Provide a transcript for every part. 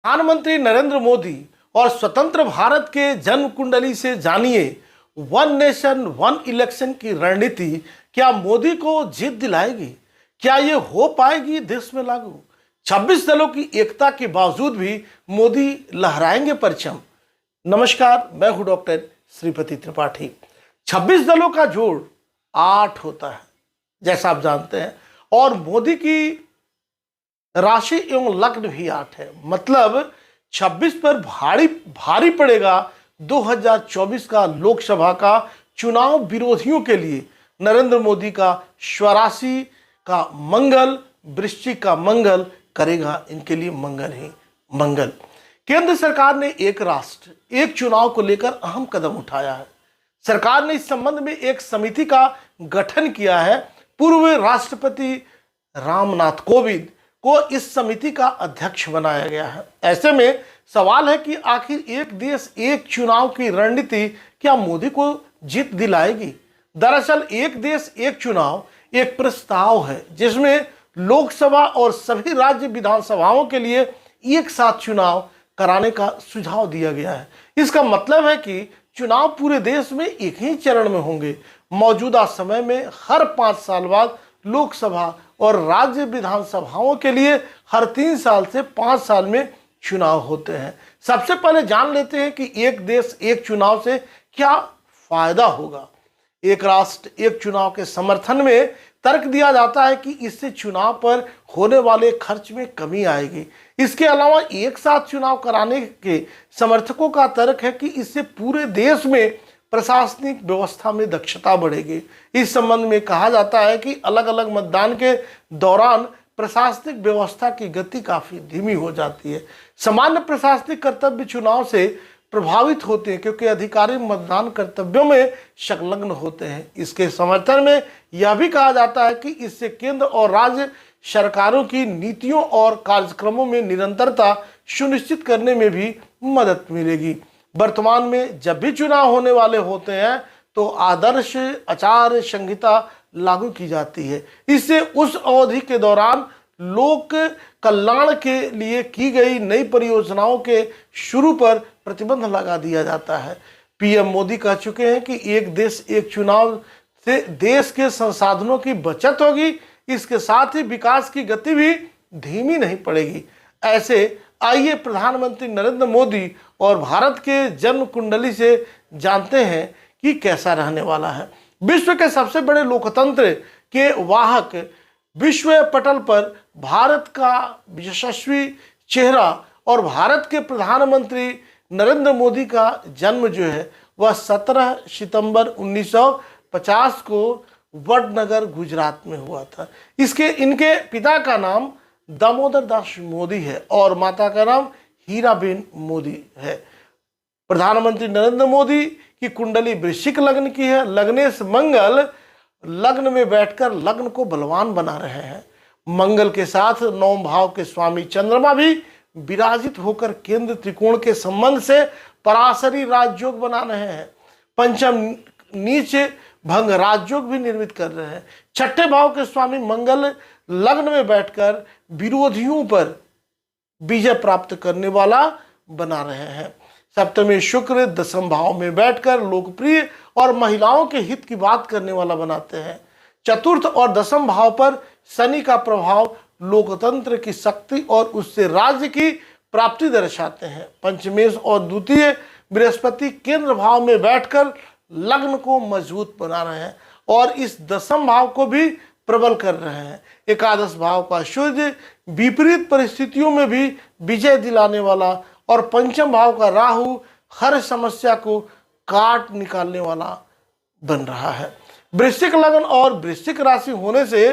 प्रधानमंत्री नरेंद्र मोदी और स्वतंत्र भारत के जन्म कुंडली से जानिए वन नेशन वन इलेक्शन की रणनीति क्या मोदी को जीत दिलाएगी। क्या ये हो पाएगी देश में लागू। 26 दलों की एकता के बावजूद भी मोदी लहराएंगे परचम। नमस्कार, मैं हूं डॉक्टर श्रीपति त्रिपाठी। 26 दलों का जोड़ 8 होता है जैसा आप जानते हैं, और मोदी की राशि एवं लग्न भी 8 है। मतलब 26 पर भारी पड़ेगा 2024 का लोकसभा का चुनाव। विरोधियों के लिए नरेंद्र मोदी का स्वराशि का मंगल, वृश्चिक का मंगल करेगा इनके लिए मंगल ही मंगल। केंद्र सरकार ने एक राष्ट्र एक चुनाव को लेकर अहम कदम उठाया है। सरकार ने इस संबंध में एक समिति का गठन किया है। पूर्व राष्ट्रपति रामनाथ कोविंद को इस समिति का अध्यक्ष बनाया गया है। ऐसे में सवाल है कि आखिर एक देश एक चुनाव की रणनीति क्या मोदी को जीत दिलाएगी। दरअसल एक देश एक चुनाव एक प्रस्ताव है जिसमें लोकसभा और सभी राज्य विधानसभाओं के लिए एक साथ चुनाव कराने का सुझाव दिया गया है। इसका मतलब है कि चुनाव पूरे देश में एक ही चरण में होंगे। मौजूदा समय में हर 5 साल बाद लोकसभा और राज्य विधानसभाओं के लिए हर 3 साल से 5 साल में चुनाव होते हैं। सबसे पहले जान लेते हैं कि एक देश एक चुनाव से क्या फायदा होगा। एक राष्ट्र एक चुनाव के समर्थन में तर्क दिया जाता है कि इससे चुनाव पर होने वाले खर्च में कमी आएगी। इसके अलावा एक साथ चुनाव कराने के समर्थकों का तर्क है कि इससे पूरे देश में प्रशासनिक व्यवस्था में दक्षता बढ़ेगी। इस संबंध में कहा जाता है कि अलग अलग मतदान के दौरान प्रशासनिक व्यवस्था की गति काफी धीमी हो जाती है। सामान्य प्रशासनिक कर्तव्य चुनाव से प्रभावित होते हैं क्योंकि अधिकारी मतदान कर्तव्यों में संलग्न होते हैं। इसके समर्थन में यह भी कहा जाता है कि इससे केंद्र और राज्य सरकारों की नीतियों और कार्यक्रमों में निरंतरता सुनिश्चित करने में भी मदद मिलेगी। वर्तमान में जब भी चुनाव होने वाले होते हैं तो आदर्श आचार संहिता लागू की जाती है। इससे उस अवधि के दौरान लोक कल्याण के लिए की गई नई परियोजनाओं के शुरू पर प्रतिबंध लगा दिया जाता है। पीएम मोदी कह चुके हैं कि एक देश एक चुनाव से देश के संसाधनों की बचत होगी, इसके साथ ही विकास की गति भी धीमी नहीं पड़ेगी। ऐसे आइए प्रधानमंत्री नरेंद्र मोदी और भारत के जन्म कुंडली से जानते हैं कि कैसा रहने वाला है। विश्व के सबसे बड़े लोकतंत्र के वाहक विश्व पटल पर भारत का यशस्वी चेहरा और भारत के प्रधानमंत्री नरेंद्र मोदी का जन्म जो है वह 17 सितंबर 1950 को वडनगर गुजरात में हुआ था। इनके पिता का नाम दामोदर दास मोदी है और माता का नाम हीराबेन मोदी है। प्रधानमंत्री नरेंद्र मोदी की कुंडली वृश्चिक लग्न की है। लग्नेश मंगल लग्न में बैठकर लग्न को बलवान बना रहे हैं। मंगल के साथ 9 भाव के स्वामी चंद्रमा भी विराजित होकर केंद्र त्रिकोण के संबंध से पराशरी राजयोग बना रहे हैं। पंचम नीच भंग राजयोग भी निर्मित कर रहे हैं। 6ठे भाव के स्वामी मंगल लग्न में बैठकर विरोधियों पर विजय प्राप्त करने वाला बना रहे हैं। सप्तमी शुक्र 10वें भाव में बैठकर लोकप्रिय और महिलाओं के हित की बात करने वाला बनाते हैं। चतुर्थ और 10वें भाव पर शनि का प्रभाव लोकतंत्र की शक्ति और उससे राज्य की प्राप्ति दर्शाते हैं। पंचमेश और द्वितीय बृहस्पति केंद्र भाव में बैठकर लग्न को मजबूत बना रहे हैं और इस 10वें भाव को भी प्रबल कर रहे हैं। एकादश भाव का सूर्य विपरीत परिस्थितियों में भी विजय दिलाने वाला और पंचम भाव का राहु हर समस्या को काट निकालने वाला बन रहा है। वृश्चिक लग्न और वृश्चिक राशि होने से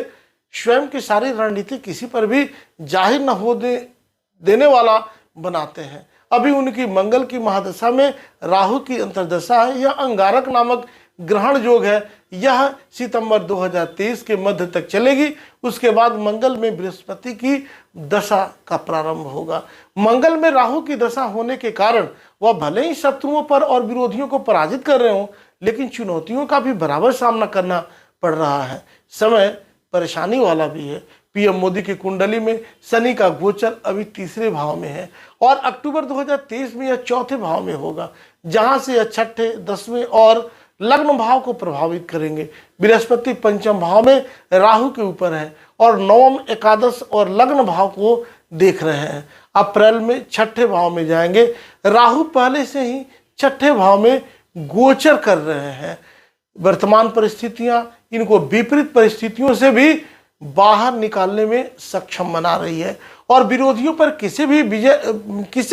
स्वयं की सारी रणनीति किसी पर भी जाहिर न हो देने वाला बनाते हैं। अभी उनकी मंगल की महादशा में राहु की अंतर्दशा है। यह अंगारक नामक ग्रहण योग है। यह सितंबर 2023 के मध्य तक चलेगी। उसके बाद मंगल में बृहस्पति की दशा का प्रारंभ होगा। मंगल में राहु की दशा होने के कारण वह भले ही शत्रुओं पर और विरोधियों को पराजित कर रहे हों, लेकिन चुनौतियों का भी बराबर सामना करना पड़ रहा है। समय परेशानी वाला भी है। पीएम मोदी की कुंडली में शनि का गोचर अभी तीसरे भाव में है और अक्टूबर 2023 में यह चौथे भाव में होगा, जहां से यह छठे, 10वें और लग्न भाव को प्रभावित करेंगे। बृहस्पति पंचम भाव में राहु के ऊपर है और नवम, एकादश और लग्न भाव को देख रहे हैं। अप्रैल में छठे भाव में जाएंगे। राहु पहले से ही छठे भाव में गोचर कर रहे हैं। वर्तमान परिस्थितियां इनको विपरीत परिस्थितियों से भी बाहर निकालने में सक्षम बना रही है और विरोधियों पर किसी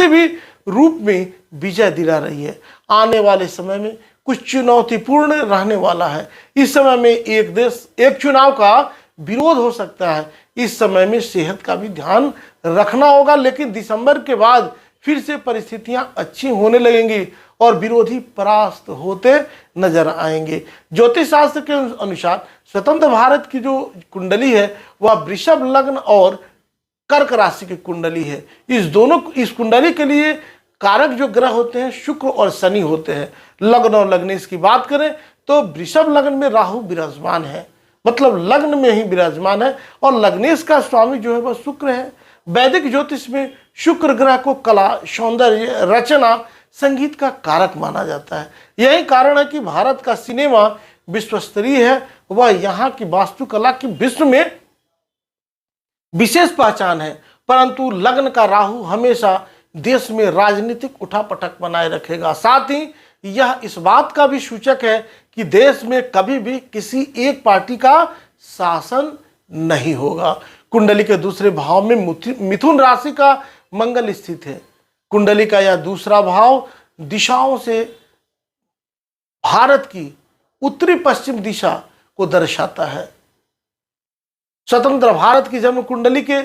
भी रूप में विजय दिला रही है। आने वाले समय में कुछ चुनौतीपूर्ण रहने वाला है। इस समय में एक देश एक चुनाव का विरोध हो सकता है। इस समय में सेहत का भी ध्यान रखना होगा, लेकिन दिसंबर के बाद फिर से परिस्थितियां अच्छी होने लगेंगी और विरोधी परास्त होते नजर आएंगे। ज्योतिष शास्त्र के अनुसार स्वतंत्र भारत की जो कुंडली है वह वृषभ लग्न और कर्क राशि की कुंडली है। इस कुंडली के लिए कारक जो ग्रह होते हैं शुक्र और शनि होते हैं। लग्न और लग्नेश की बात करें तो वृषभ लग्न में राहु विराजमान है, मतलब लग्न में ही विराजमान है और लग्नेश का स्वामी जो है वह शुक्र है। वैदिक ज्योतिष में शुक्र ग्रह को कला, सौंदर्य, रचना, संगीत का कारक माना जाता है। यही कारण है कि भारत का सिनेमा विश्व स्तरीय है। वह यहाँ की वास्तुकला की विश्व में विशेष पहचान है। परंतु लग्न का राहु हमेशा देश में राजनीतिक उठापटक बनाए रखेगा। साथ ही यह इस बात का भी सूचक है कि देश में कभी भी किसी एक पार्टी का शासन नहीं होगा। कुंडली के दूसरे भाव में मिथुन राशि का मंगल स्थित है। कुंडली का यह दूसरा भाव दिशाओं से भारत की उत्तरी पश्चिम दिशा को दर्शाता है। स्वतंत्र भारत की जन्म कुंडली के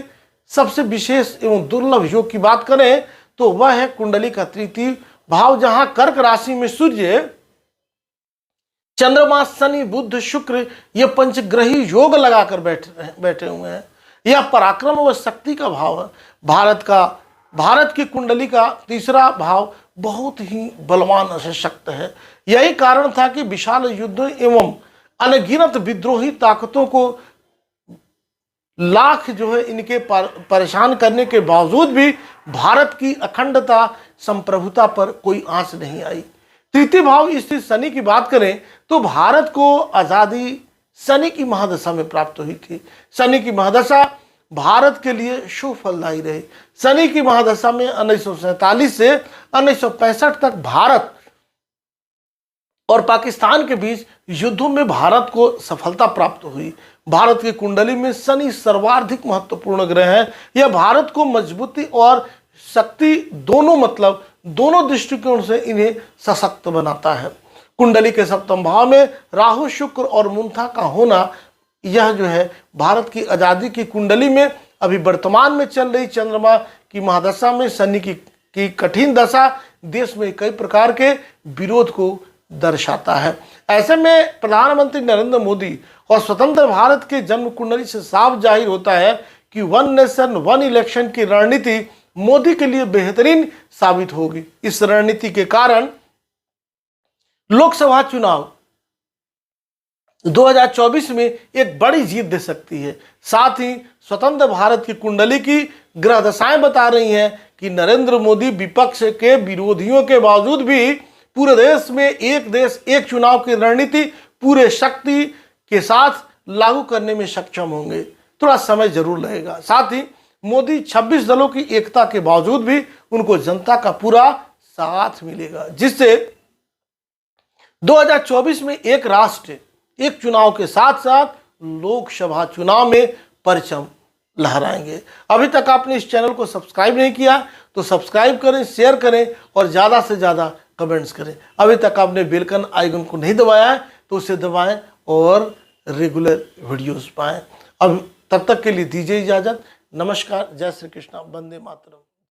सबसे विशेष एवं दुर्लभ योग की बात करें तो वह है कुंडली का तृतीय भाव, जहां कर्क राशि में सूर्य, चंद्रमा, शनि, बुध, शुक्र ये पंचग्रही योग लगाकर बैठे हुए हैं। यह पराक्रम व शक्ति का भाव है। भारत की कुंडली का तीसरा भाव बहुत ही बलवान और सशक्त है। यही कारण था कि विशाल युद्ध एवं अनगिनत विद्रोही ताकतों को लाख जो है इनके परेशान करने के बावजूद भी भारत की अखंडता, संप्रभुता पर कोई आंच नहीं आई। तृतीय भाव स्थित शनि की बात करें तो भारत को आजादी शनि की महादशा में प्राप्त हुई थी। शनि की महादशा भारत के लिए शुभ फलदायी रही। शनि की महादशा में 1947 से 1965 तक भारत और पाकिस्तान के बीच युद्धों में भारत को सफलता प्राप्त हुई। भारत की कुंडली में शनि सर्वाधिक महत्वपूर्ण ग्रह है। यह भारत को मजबूती और शक्ति दोनों दृष्टिकोण से इन्हें सशक्त बनाता है। कुंडली के सप्तम भाव में राहु, शुक्र और मुंथा का होना, यह जो है भारत की आज़ादी की कुंडली में अभी वर्तमान में चल रही चंद्रमा की महादशा में शनि की कठिन दशा देश में कई प्रकार के विरोध को दर्शाता है। ऐसे में प्रधानमंत्री नरेंद्र मोदी और स्वतंत्र भारत के जन्म कुंडली से साफ जाहिर होता है कि वन नेशन वन इलेक्शन की रणनीति मोदी के लिए बेहतरीन साबित होगी। इस रणनीति के कारण लोकसभा चुनाव 2024 में एक बड़ी जीत दे सकती है। साथ ही स्वतंत्र भारत की कुंडली की ग्रह दशाएं बता रही हैं कि नरेंद्र मोदी विपक्ष के विरोधियों के बावजूद भी पूरे देश में एक देश एक चुनाव की रणनीति पूरे शक्ति के साथ लागू करने में सक्षम होंगे। थोड़ा समय जरूर लगेगा। साथ ही मोदी 26 दलों की एकता के बावजूद भी उनको जनता का पूरा साथ मिलेगा, जिससे 2024 में एक राष्ट्र एक चुनाव के साथ साथ लोकसभा चुनाव में परचम लहराएंगे। अभी तक आपने इस चैनल को सब्सक्राइब नहीं किया तो सब्सक्राइब करें, शेयर करें और ज़्यादा से ज़्यादा कमेंट्स करें। अभी तक आपने बेल आइकन को नहीं दबाया है तो उसे दबाएं और रेगुलर वीडियोस पाएं। अब तब तक के लिए दीजिए इजाज़त। नमस्कार, जय श्री कृष्णा, वंदे मातरम।